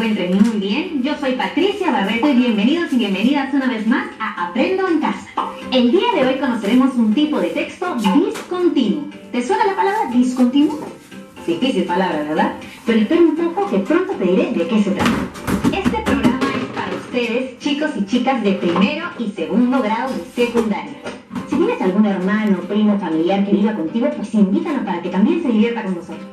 encuentren muy bien. Yo soy Patricia Barreto y bienvenidos y bienvenidas una vez más a Aprendo en Casa. El día de hoy conoceremos un tipo de texto discontinuo. ¿Te suena la palabra discontinuo? Difícil palabra, ¿verdad? Pero espera un poco que pronto te diré de qué se trata. Este programa es para ustedes, chicos y chicas de primero y segundo grado de secundaria. Si tienes algún hermano, primo, familiar que viva contigo, pues invítalo para que también se divierta con nosotros.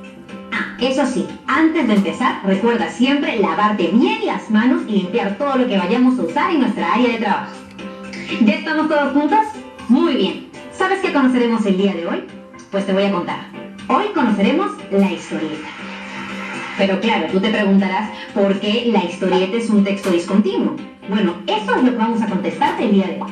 Eso sí, antes de empezar, recuerda siempre lavarte bien las manos y limpiar todo lo que vayamos a usar en nuestra área de trabajo. ¿Ya estamos todos juntos? Muy bien. ¿Sabes qué conoceremos el día de hoy? Pues te voy a contar. Hoy conoceremos la historieta. Pero claro, tú te preguntarás por qué la historieta es un texto discontinuo. Bueno, eso es lo que vamos a contestarte el día de hoy.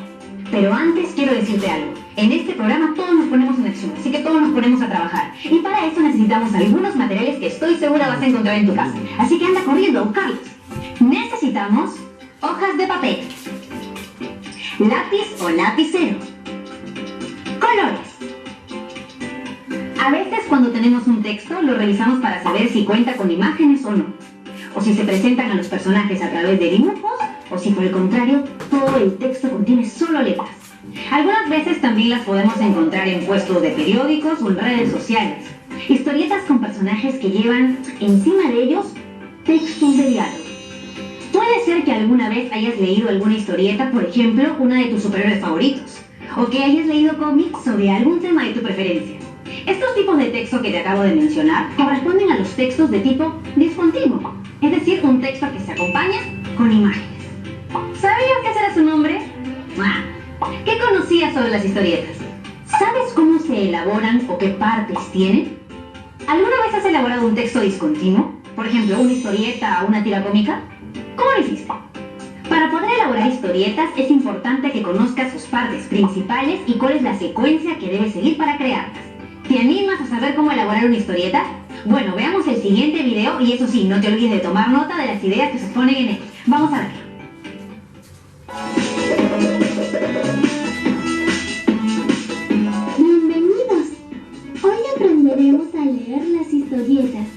Pero antes quiero decirte algo. En este programa todos nos ponemos en acción, así que todos nos ponemos a trabajar. Y para eso necesitamos algunos materiales que estoy segura vas a encontrar en tu casa. Así que anda corriendo a buscarlos. Necesitamos hojas de papel, lápiz o lapicero, colores. A veces cuando tenemos un texto lo revisamos para saber si cuenta con imágenes o no. O si se presentan a los personajes a través de dibujos, o si por el contrario, todo el texto contiene solo letras. Algunas veces también las podemos encontrar en puestos de periódicos o en redes sociales. Historietas con personajes que llevan encima de ellos textos de diálogo. Puede ser que alguna vez hayas leído alguna historieta, por ejemplo, una de tus superhéroes favoritos, o que hayas leído cómics sobre algún tema de tu preferencia. Estos tipos de texto que te acabo de mencionar corresponden a los textos de tipo discontinuo, es decir, un texto que se acompaña con imágenes. ¿Sabías qué será su nombre? ¿Qué conocías sobre las historietas? ¿Sabes cómo se elaboran o qué partes tienen? ¿Alguna vez has elaborado un texto discontinuo? Por ejemplo, una historieta o una tira cómica. ¿Cómo lo hiciste? Para poder elaborar historietas es importante que conozcas sus partes principales y cuál es la secuencia que debes seguir para crearlas. ¿Te animas a saber cómo elaborar una historieta? Bueno, veamos el siguiente video y eso sí, no te olvides de tomar nota de las ideas que se exponen en él. Vamos a verlo. Bienvenidos. Hoy aprenderemos a leer las historietas.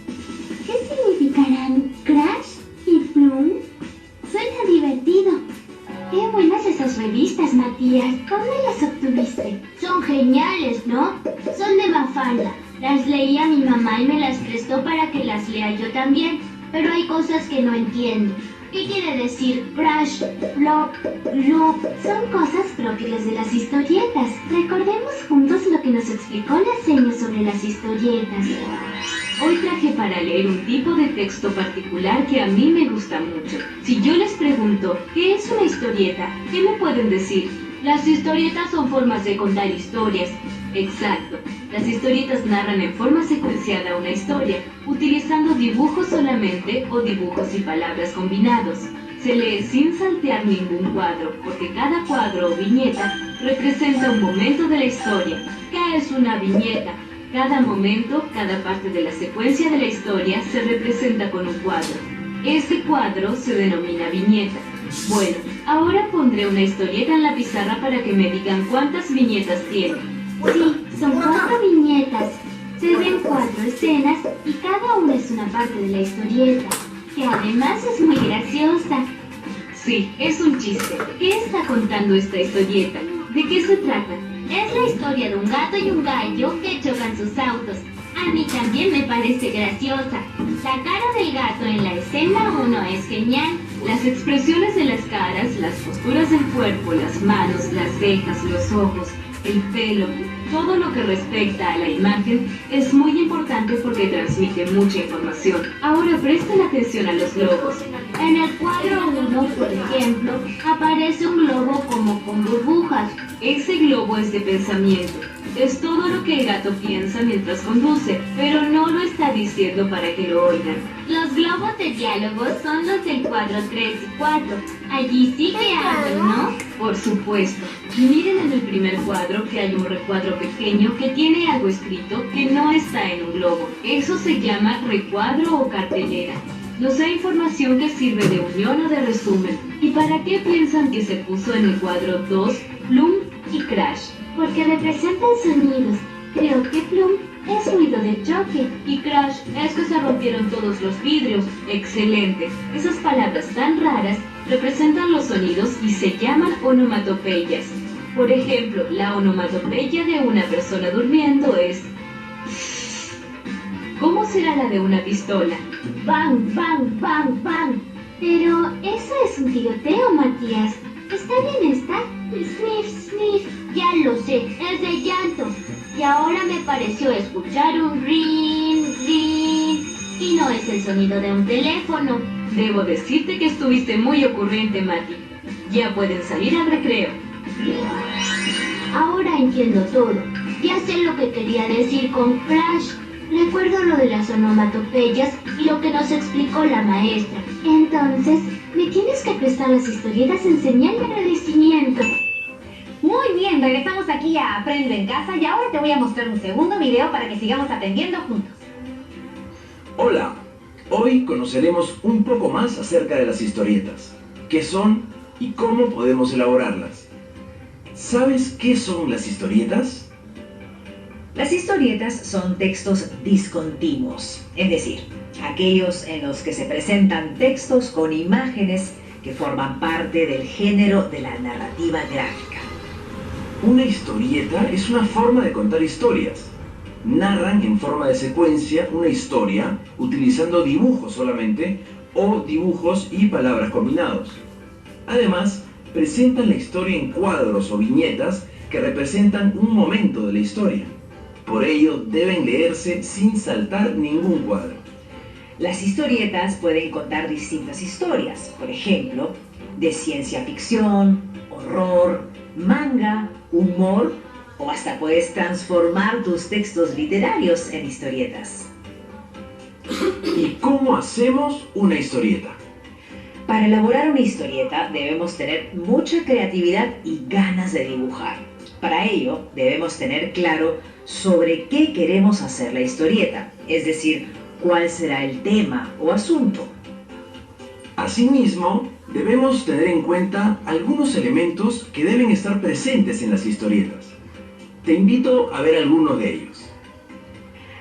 ¿Qué significarán Crash y Plum? Suena divertido. Qué buenas esas revistas, Matías. ¿Dónde las obtuviste? Son geniales, ¿no? Son de Mafalda. Las leía mi mamá y me las prestó para que las lea yo también. Pero hay cosas que no entiendo. ¿Qué quiere decir Crash, Block, Loop? Son cosas propias de las historietas. Recordemos juntos lo que nos explicó la seño sobre las historietas. Hoy traje para leer un tipo de texto particular que a mí me gusta mucho. Si yo les pregunto, ¿qué es una historieta? ¿Qué me pueden decir? Las historietas son formas de contar historias. Exacto. Las historietas narran en forma secuenciada una historia, utilizando dibujos solamente o dibujos y palabras combinados. Se lee sin saltear ningún cuadro, porque cada cuadro o viñeta representa un momento de la historia. ¿Qué es una viñeta? Cada momento, cada parte de la secuencia de la historia se representa con un cuadro. Este cuadro se denomina viñeta. Bueno, ahora pondré una historieta en la pizarra para que me digan cuántas viñetas tiene. Sí, son 4 viñetas. Se ven 4 escenas y cada una es una parte de la historieta, que además es muy graciosa. Sí, es un chiste. ¿Qué está contando esta historieta? ¿De qué se trata? Es la historia de un gato y un gallo que chocan sus autos. A mí también me parece graciosa. La cara del gato en la escena 1 es genial. Las expresiones de las caras, las posturas del cuerpo, las manos, las cejas, los ojos, el pelo, todo lo que respecta a la imagen es muy importante porque transmite mucha información. Ahora presten atención a los globos. En el cuadro 1, por ejemplo, aparece un globo como con burbujas. Ese globo es de pensamiento. Es todo lo que el gato piensa mientras conduce, pero no lo está diciendo para que lo oigan. Los globos de diálogo son los del cuadro 3 y 4. Allí sí que hablan, ¿no? Por supuesto. Miren en el primer cuadro que hay un recuadro pequeño que tiene algo escrito que no está en un globo. Eso se llama recuadro o cartelera. Nos da información que sirve de unión o de resumen. ¿Y para qué piensan que se puso en el cuadro 2 Plum y Crash? Porque representan sonidos. Creo que Plum es ruido de choque. Y Crash, es que se rompieron todos los vidrios. Excelente. Esas palabras tan raras representan los sonidos y se llaman onomatopeyas. Por ejemplo, la onomatopeya de una persona durmiendo es... ¿Cómo será la de una pistola? Bang, bang, bang, bang. Pero eso es un tiroteo, Matías. Está bien, está. Sniff, sniff. Ya lo sé, es de llanto. Y ahora me pareció escuchar un ring, ring. Y no es el sonido de un teléfono. Debo decirte que estuviste muy ocurrente, Mati. Ya pueden salir al recreo. Ahora entiendo todo. Ya sé lo que quería decir con Crash. Recuerdo lo de las onomatopeyas y lo que nos explicó la maestra. Entonces, me tienes que prestar las historietas en señal de agradecimiento. Muy bien, regresamos aquí a Aprendo en Casa y ahora te voy a mostrar un segundo video para que sigamos aprendiendo juntos. Hola, hoy conoceremos un poco más acerca de las historietas, qué son y cómo podemos elaborarlas. ¿Sabes qué son las historietas? Las historietas son textos discontinuos, es decir, aquellos en los que se presentan textos con imágenes que forman parte del género de la narrativa gráfica. Una historieta es una forma de contar historias. Narran en forma de secuencia una historia utilizando dibujos solamente o dibujos y palabras combinados. Además, presentan la historia en cuadros o viñetas que representan un momento de la historia. Por ello, deben leerse sin saltar ningún cuadro. Las historietas pueden contar distintas historias, por ejemplo, de ciencia ficción, horror, manga, humor, o hasta puedes transformar tus textos literarios en historietas. ¿Y cómo hacemos una historieta? Para elaborar una historieta debemos tener mucha creatividad y ganas de dibujar. Para ello debemos tener claro sobre qué queremos hacer la historieta, es decir, cuál será el tema o asunto. Asimismo, debemos tener en cuenta algunos elementos que deben estar presentes en las historietas. Te invito a ver algunos de ellos.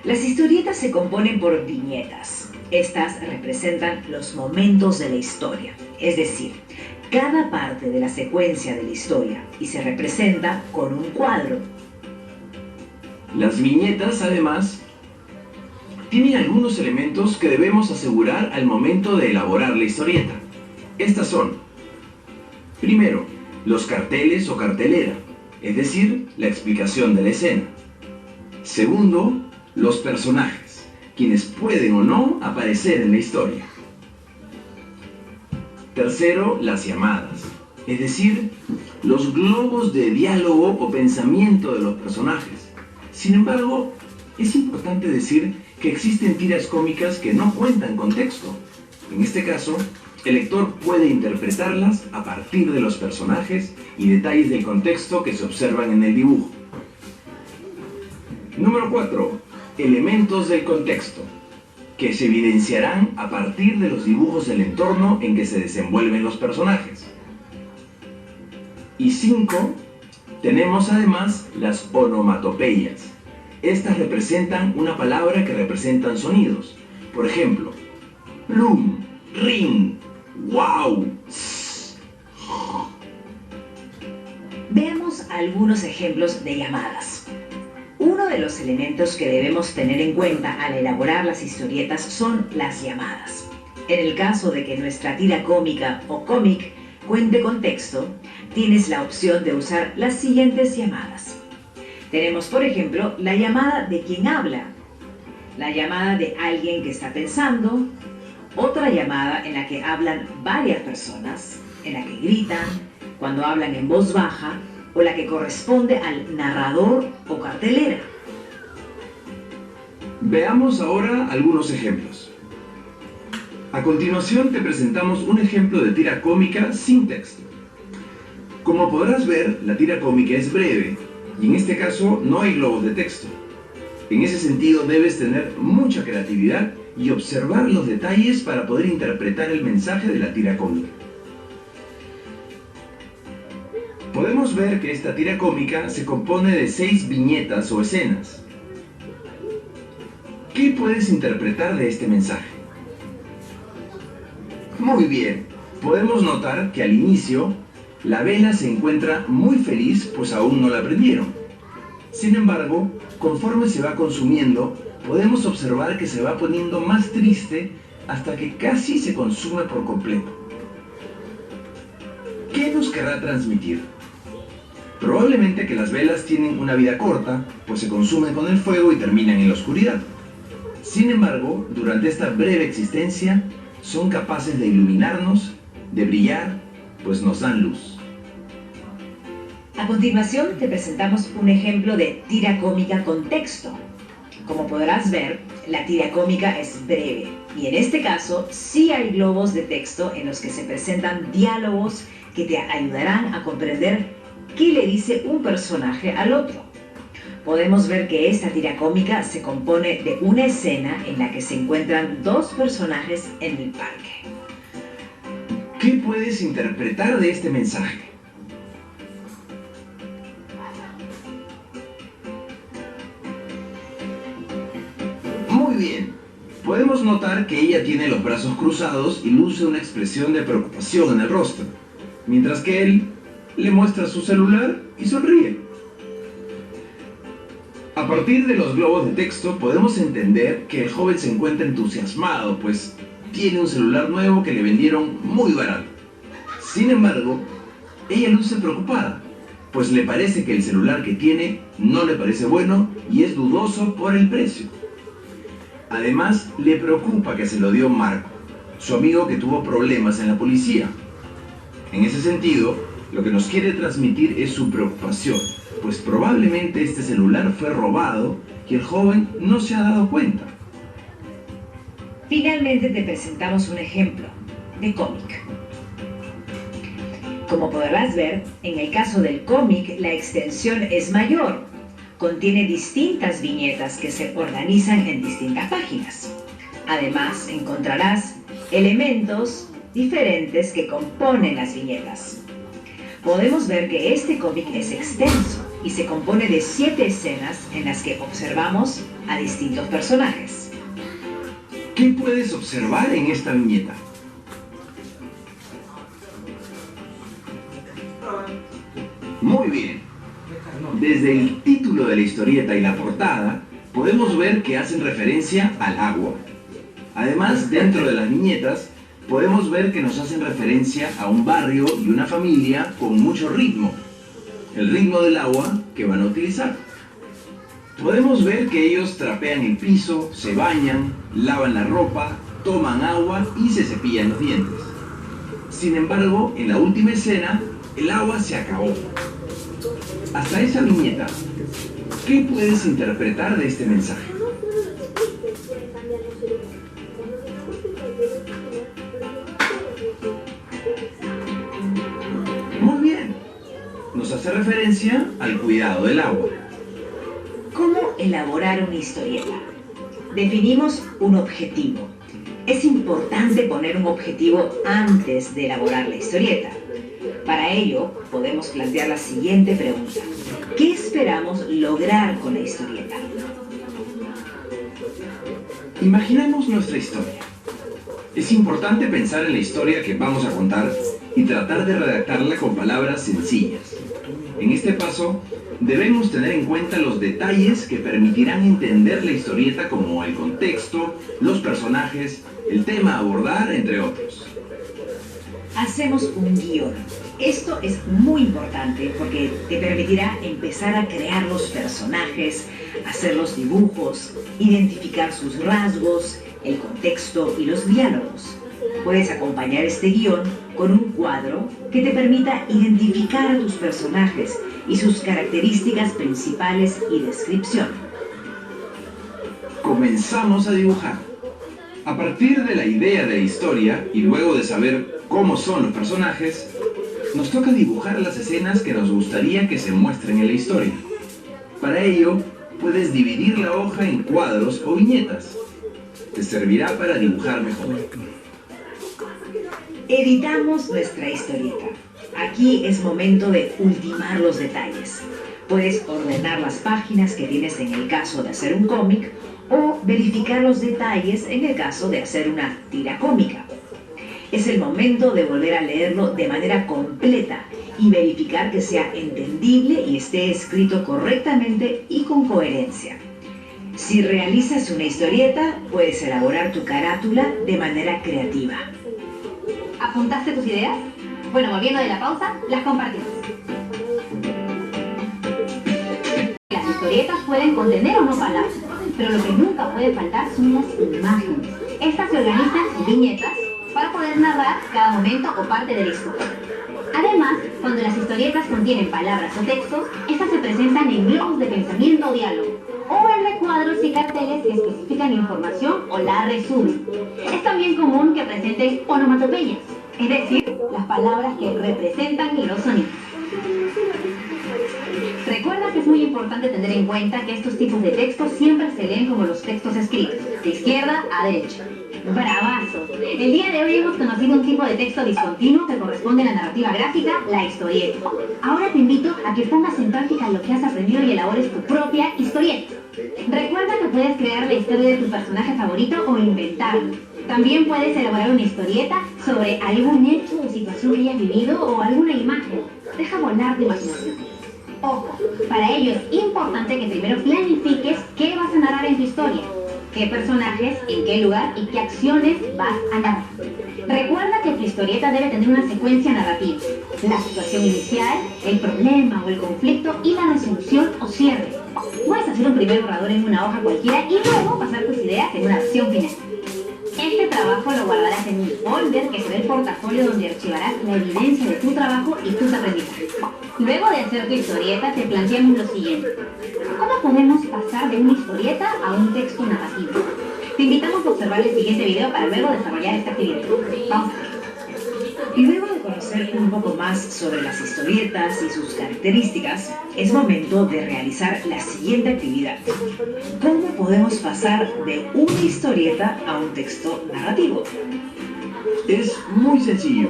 Las historietas se componen por viñetas. Estas representan los momentos de la historia, es decir, cada parte de la secuencia de la historia, y se representa con un cuadro. Las viñetas, además, tienen algunos elementos que debemos asegurar al momento de elaborar la historieta. Estas son, primero, los carteles o cartelera, es decir, la explicación de la escena. Segundo, los personajes, quienes pueden o no aparecer en la historia. Tercero, las llamadas, es decir, los globos de diálogo o pensamiento de los personajes. Sin embargo, es importante decir que existen tiras cómicas que no cuentan con texto. En este caso, el lector puede interpretarlas a partir de los personajes y detalles del contexto que se observan en el dibujo. Número 4. Elementos del contexto, que se evidenciarán a partir de los dibujos del entorno en que se desenvuelven los personajes. Y 5. Tenemos además las onomatopeyas. Estas representan una palabra que representan sonidos. Por ejemplo, plum, ring, wow. Veamos algunos ejemplos de llamadas. Uno de los elementos que debemos tener en cuenta al elaborar las historietas son las llamadas. En el caso de que nuestra tira cómica o cómic cuente con texto, tienes la opción de usar las siguientes llamadas. Tenemos, por ejemplo, la llamada de quien habla, la llamada de alguien que está pensando, otra llamada en la que hablan varias personas, en la que gritan, cuando hablan en voz baja, o la que corresponde al narrador o cartelera. Veamos ahora algunos ejemplos. A continuación te presentamos un ejemplo de tira cómica sin texto. Como podrás ver, la tira cómica es breve, y en este caso no hay globos de texto. En ese sentido debes tener mucha creatividad y observar los detalles para poder interpretar el mensaje de la tira cómica. Podemos ver que esta tira cómica se compone de 6 viñetas o escenas. ¿Qué puedes interpretar de este mensaje? Muy bien, podemos notar que al inicio, la vela se encuentra muy feliz pues aún no la prendieron. Sin embargo, conforme se va consumiendo, podemos observar que se va poniendo más triste hasta que casi se consume por completo. ¿Qué nos querrá transmitir? Probablemente que las velas tienen una vida corta, pues se consumen con el fuego y terminan en la oscuridad. Sin embargo, durante esta breve existencia, son capaces de iluminarnos, de brillar, pues nos dan luz. A continuación te presentamos un ejemplo de tira cómica con texto. Como podrás ver, la tira cómica es breve y en este caso sí hay globos de texto en los que se presentan diálogos que te ayudarán a comprender qué le dice un personaje al otro. Podemos ver que esta tira cómica se compone de una escena en la que se encuentran 2 personajes en el parque. ¿Qué puedes interpretar de este mensaje? Muy bien, podemos notar que ella tiene los brazos cruzados y luce una expresión de preocupación en el rostro, mientras que él le muestra su celular y sonríe. A partir de los globos de texto podemos entender que el joven se encuentra entusiasmado, pues tiene un celular nuevo que le vendieron muy barato. Sin embargo, ella luce preocupada, pues le parece que el celular que tiene no le parece bueno y es dudoso por el precio. Además, le preocupa que se lo dio Marco, su amigo que tuvo problemas en la policía. En ese sentido, lo que nos quiere transmitir es su preocupación, pues probablemente este celular fue robado y el joven no se ha dado cuenta. Finalmente te presentamos un ejemplo de cómic. Como podrás ver, en el caso del cómic la extensión es mayor. Contiene distintas viñetas que se organizan en distintas páginas. Además, encontrarás elementos diferentes que componen las viñetas. Podemos ver que este cómic es extenso y se compone de 7 escenas en las que observamos a distintos personajes. ¿Qué puedes observar en esta viñeta? Muy bien. Desde el título de la historieta y la portada, podemos ver que hacen referencia al agua. Además, dentro de las viñetas, podemos ver que nos hacen referencia a un barrio y una familia con mucho ritmo. El ritmo del agua que van a utilizar. Podemos ver que ellos trapean el piso, se bañan, lavan la ropa, toman agua y se cepillan los dientes. Sin embargo, en la última escena, el agua se acabó. Hasta esa viñeta, ¿qué puedes interpretar de este mensaje? Muy bien, nos hace referencia al cuidado del agua. ¿Cómo elaborar una historieta? Definimos un objetivo. Es importante poner un objetivo antes de elaborar la historieta. Para ello, podemos plantear la siguiente pregunta. ¿Qué esperamos lograr con la historieta? Imaginemos nuestra historia. Es importante pensar en la historia que vamos a contar y tratar de redactarla con palabras sencillas. En este paso, debemos tener en cuenta los detalles que permitirán entender la historieta como el contexto, los personajes, el tema a abordar, entre otros. Hacemos un guión. Esto es muy importante porque te permitirá empezar a crear los personajes, hacer los dibujos, identificar sus rasgos, el contexto y los diálogos. Puedes acompañar este guión con un cuadro que te permita identificar a tus personajes y sus características principales y descripción. Comenzamos a dibujar. A partir de la idea de la historia y luego de saber cómo son los personajes, nos toca dibujar las escenas que nos gustaría que se muestren en la historia. Para ello, puedes dividir la hoja en cuadros o viñetas. Te servirá para dibujar mejor. Editamos nuestra historieta. Aquí es momento de ultimar los detalles. Puedes ordenar las páginas que tienes en el caso de hacer un cómic o verificar los detalles en el caso de hacer una tira cómica. Es el momento de volver a leerlo de manera completa y verificar que sea entendible y esté escrito correctamente y con coherencia. Si realizas una historieta, puedes elaborar tu carátula de manera creativa. ¿Apuntaste tus ideas? Bueno, volviendo de la pausa, las compartimos. Las historietas pueden contener o no palabras, pero lo que nunca puede faltar son las imágenes. Estas se organizan en viñetas para poder narrar cada momento o parte de la historia. Además, cuando las historietas contienen palabras o textos, estas se presentan en globos de pensamiento o diálogo, o en recuadros y carteles que especifican información o la resumen. Es también común que presenten onomatopeyas, es decir, las palabras que representan los sonidos. Recuerda que es muy importante tener en cuenta que estos tipos de textos siempre se leen como los textos escritos, de izquierda a derecha. ¡Bravazo! El día de hoy hemos conocido un tipo de texto discontinuo que corresponde a la narrativa gráfica, la historieta. Ahora te invito a que pongas en práctica lo que has aprendido y elabores tu propia historieta. Recuerda que puedes crear la historia de tu personaje favorito o inventarlo. También puedes elaborar una historieta sobre algún hecho o situación que hayas vivido o alguna imagen. Deja volar tu imaginación. Ojo, para ello es importante que primero planifiques qué vas a narrar en tu historia, qué personajes, en qué lugar y qué acciones vas a narrar. Recuerda que tu historieta debe tener una secuencia narrativa: la situación inicial, el problema o el conflicto y la resolución o cierre. Puedes hacer un primer borrador en una hoja cualquiera y luego pasar tus ideas en una versión final. Este trabajo lo guardarás en un folder que será el portafolio donde archivarás la evidencia de tu trabajo y tus aprendizajes. Luego de hacer tu historieta, te planteamos lo siguiente: ¿cómo podemos pasar de una historieta a un texto narrativo? Te invitamos a observar el siguiente video para luego desarrollar esta actividad. Vamos a ver. Y luego de conocer un poco más sobre las historietas y sus características, es momento de realizar la siguiente actividad. ¿Cómo podemos pasar de una historieta a un texto narrativo? Es muy sencillo.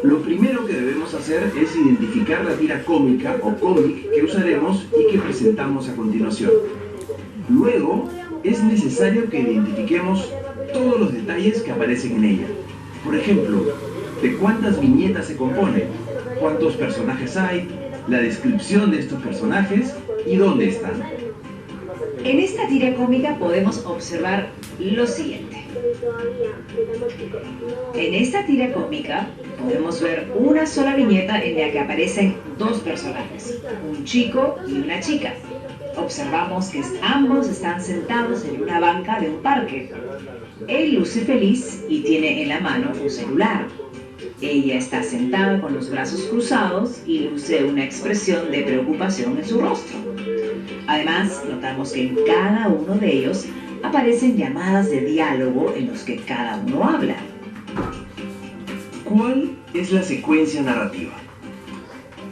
Lo primero que debemos hacer es identificar la tira cómica o cómic que usaremos y que presentamos a continuación. Luego, es necesario que identifiquemos todos los detalles que aparecen en ella. Por ejemplo, de cuántas viñetas se compone, cuántos personajes hay, la descripción de estos personajes y dónde están. En esta tira cómica podemos observar lo siguiente. En esta tira cómica podemos ver una sola viñeta en la que aparecen dos personajes, un chico y una chica. Observamos que ambos están sentados en una banca de un parque. Él luce feliz y tiene en la mano un celular. Ella está sentada con los brazos cruzados y luce una expresión de preocupación en su rostro. Además, notamos que en cada uno de ellos aparecen llamadas de diálogo en los que cada uno habla. ¿Cuál es la secuencia narrativa?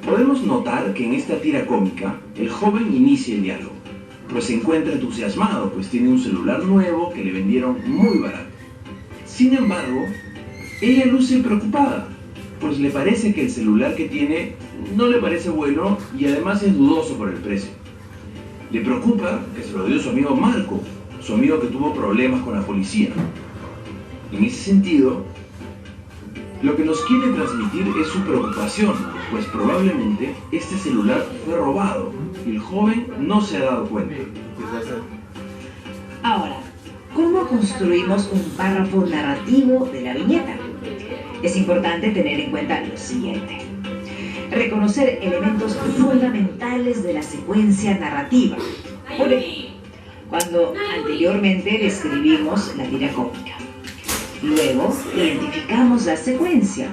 Podemos notar que en esta tira cómica, el joven inicia el diálogo, pues se encuentra entusiasmado, pues tiene un celular nuevo que le vendieron muy barato. Sin embargo, ella luce preocupada, pues le parece que el celular que tiene no le parece bueno y además es dudoso por el precio. Le preocupa que se lo dio su amigo Marco, su amigo que tuvo problemas con la policía. En ese sentido, lo que nos quiere transmitir es su preocupación, pues probablemente este celular fue robado y el joven no se ha dado cuenta. Ahora, ¿cómo construimos un párrafo narrativo de la viñeta? Es importante tener en cuenta lo siguiente: reconocer elementos fundamentales de la secuencia narrativa. Por ejemplo, cuando anteriormente describimos la tira cómica. Luego, identificamos la secuencia,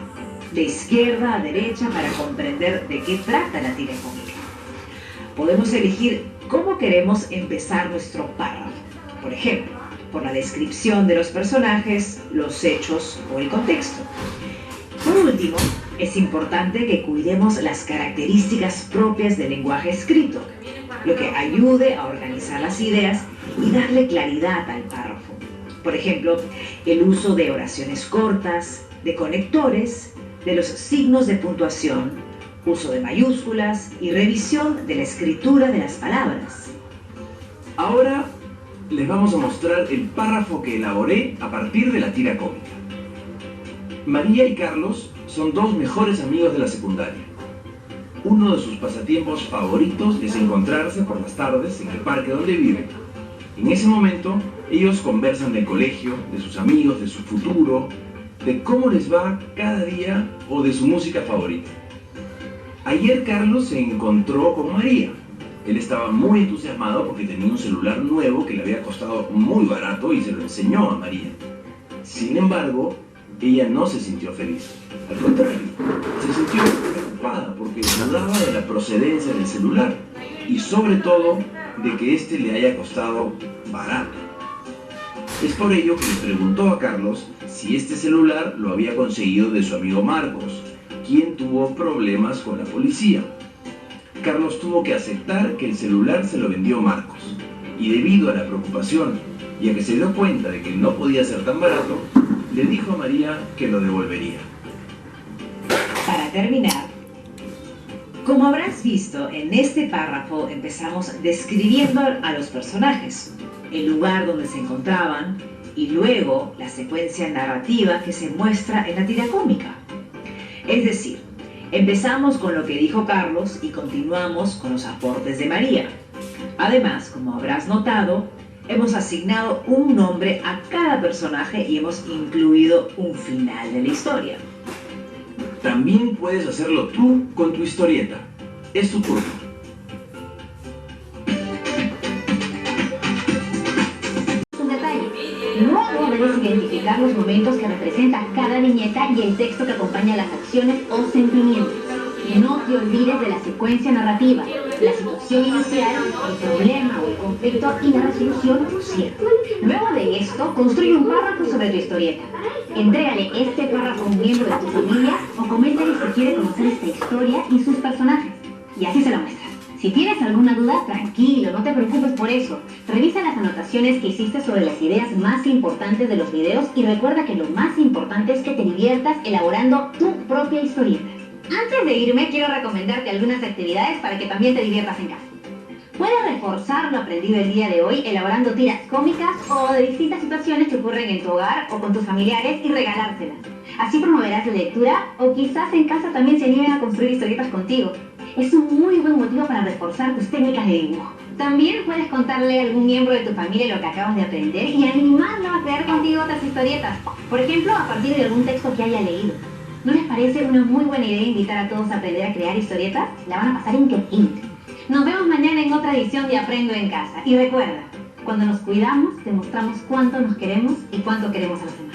de izquierda a derecha, para comprender de qué trata la tira cómica. Podemos elegir cómo queremos empezar nuestro párrafo. Por ejemplo, por la descripción de los personajes, los hechos o el contexto. Por último, es importante que cuidemos las características propias del lenguaje escrito, lo que ayude a organizar las ideas y darle claridad al párrafo. Por ejemplo, el uso de oraciones cortas, de conectores de los signos de puntuación, uso de mayúsculas y revisión de la escritura de las palabras. Ahora les vamos a mostrar el párrafo que elaboré a partir de la tira cómica. María y Carlos son dos mejores amigos de la secundaria. Uno de sus pasatiempos favoritos es encontrarse por las tardes en el parque donde viven. En ese momento, ellos conversan del colegio, de sus amigos, de su futuro, de cómo les va cada día o de su música favorita. Ayer Carlos se encontró con María. Él estaba muy entusiasmado porque tenía un celular nuevo que le había costado muy barato y se lo enseñó a María. Sin embargo, ella no se sintió feliz. Al contrario, se sintió preocupada porque dudaba de la procedencia del celular y sobre todo de que éste le haya costado barato. Es por ello que le preguntó a Carlos si este celular lo había conseguido de su amigo Marcos, quien tuvo problemas con la policía. Carlos tuvo que aceptar que el celular se lo vendió Marcos, y debido a la preocupación y a que se dio cuenta de que no podía ser tan barato, le dijo a María que lo devolvería. Para terminar, como habrás visto, en este párrafo empezamos describiendo a los personajes, el lugar donde se encontraban y luego la secuencia narrativa que se muestra en la tira cómica. Es decir, empezamos con lo que dijo Carlos y continuamos con los aportes de María. Además, como habrás notado, hemos asignado un nombre a cada personaje y hemos incluido un final de la historia. También puedes hacerlo tú con tu historieta. Es tu turno. Un detalle. Luego debes identificar los momentos que representa cada viñeta y el texto que acompaña las acciones o sentimientos. No te olvides de la secuencia narrativa, la situación inicial, el problema o el conflicto y la resolución crucial. Luego de esto, construye un párrafo sobre tu historieta. Entrégale este párrafo a un miembro de tu familia o coméntale si quiere conocer esta historia y sus personajes. Y así se lo muestras. Si tienes alguna duda, tranquilo, no te preocupes por eso. Revisa las anotaciones que hiciste sobre las ideas más importantes de los videos y recuerda que lo más importante es que te diviertas elaborando tu propia historieta. Antes de irme, quiero recomendarte algunas actividades para que también te diviertas en casa. Puedes reforzar lo aprendido el día de hoy elaborando tiras cómicas o de distintas situaciones que ocurren en tu hogar o con tus familiares y regalárselas. Así promoverás la lectura o quizás en casa también se animen a construir historietas contigo. Es un muy buen motivo para reforzar tus técnicas de dibujo. También puedes contarle a algún miembro de tu familia lo que acabas de aprender y animarlo a crear contigo otras historietas. Por ejemplo, a partir de algún texto que haya leído. ¿No les parece una muy buena idea invitar a todos a aprender a crear historietas? La van a pasar increíble. Nos vemos mañana en otra edición de Aprendo en Casa. Y recuerda, cuando nos cuidamos, demostramos cuánto nos queremos y cuánto queremos a los demás.